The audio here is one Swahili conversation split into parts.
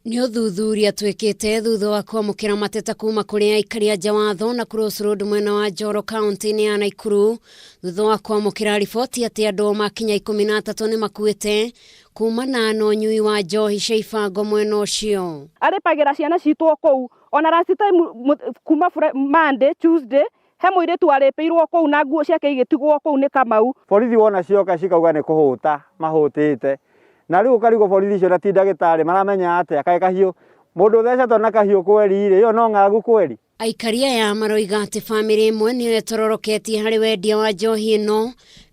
Nĩ ũthuthuria twĩkĩte thutha wa kwamũkĩra mateta kuma kũrĩ aikari a nja watho na Cross Road mwena wa Njoro kaunti-inĩ ya Nakuru thutha wa kwamũkĩra riboti atĩ andũ makinya 13 nĩ makuĩte kumana na ũnyui wa njohi cia ibango mwena ũcio. Arĩpagĩra ciana citũ kũu ona last time kuma Monday Tuesday he mũirĩtu arĩpĩirwo kũu na nguo ciake igĩtigwo kũu nĩ Kamau. Borithi wona cioka cikauga nĩ kũhũta mahũtĩte na rĩu ũkarigwo borithi icio na ti ndagĩtarĩ maramenya atĩa kaĩ kahiũ mũndũ thecetwo na kahiũ kweri ĩyo no ng'agu kweri. Aikari aya maroiga atĩ bamĩrĩ ĩmwe nĩyo ĩtororoketie harĩ wendia wa njohi ĩno,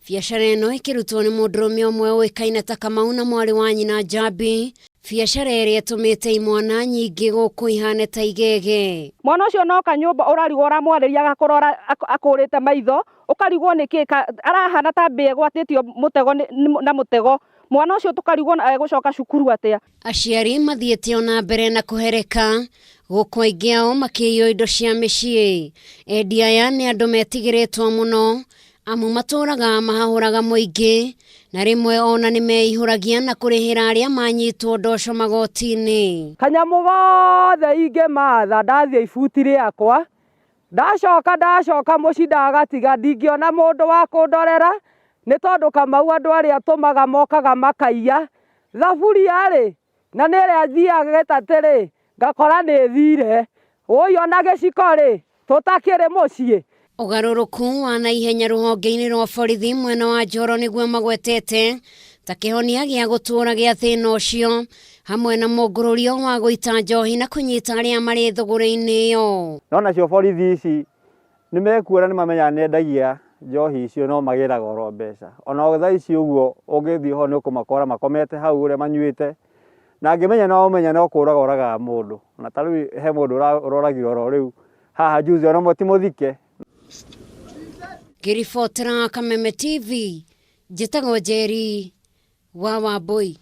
biacara ĩno ĩkĩrutwo nĩ mũndũrũme ũmwe ũĩkaine ta Kamau na mwarĩ wa nyina Njambi, biacara ĩrĩa ĩtũmĩte imwana nyingĩ gũkũ ihane ta igege. Mwana ũcio no kanyũmba ũrarigwo ũramwarĩria agakorwo akũrĩte maitho ũkarigwo nĩkĩ arahana ta mbĩa gwatĩtio mũtego na mũtego. Mwana ũcio tũkarigwo egũcoka cukuru atĩa. Aciari mathiĩte ona mbere na kũhereka gũkũ aingĩ ao makĩiywo indo cia mĩciĩ. Endia aya nĩ andũ metigĩrĩtwo mũno amu matũraga mahahũraga mũingĩ na rĩmwe ona nĩ meihũragia na kũrĩhĩra arĩa manyitwo ndoco magoti-inĩ. Kanyamũ gothe ingĩmatha ndathiĩ ibuti rĩakwa ndacoka mũciĩ ndagatiga ndingĩona mũndũ wa kũndorera nĩ tondũ Kamau andũ arĩa atũmaga mokaga makaiya thaburia rĩ na nĩ ĩrĩa thiaga gĩtatĩ ngakora nĩ thire ũyũ na gĩciko rĩ tũtakĩrĩ mũciĩ. Ũgarũrũku wa naihenya rũhonge-inĩ rwa borithi mwena wa Njoro nĩguo magwetete ta kĩhonia gĩa gũtũũra gĩa thĩna ũcio hamwe na mũngũrũrio wa gũita njohi na kũnyita arĩa marĩ thũgũrĩ-inĩ ĩyo. No nacio borithi ici nĩ mekuona nĩ mamenya nendagia njohi icio no magĩraga oro mbeca. Ona thaa ici ũguo ũngĩthiĩ ho nĩ ũkũmakora makomete hau ũrĩa manyuĩte na angĩmenya no ũmenya no kũũraga ũragaga mũndũ. Na ta rĩu he mũndũ ũroragirwo oro rĩu haha juzi ona mũtimũthike. Ngĩribotera Kameme TV njĩtagwo Njeri wa Wambui.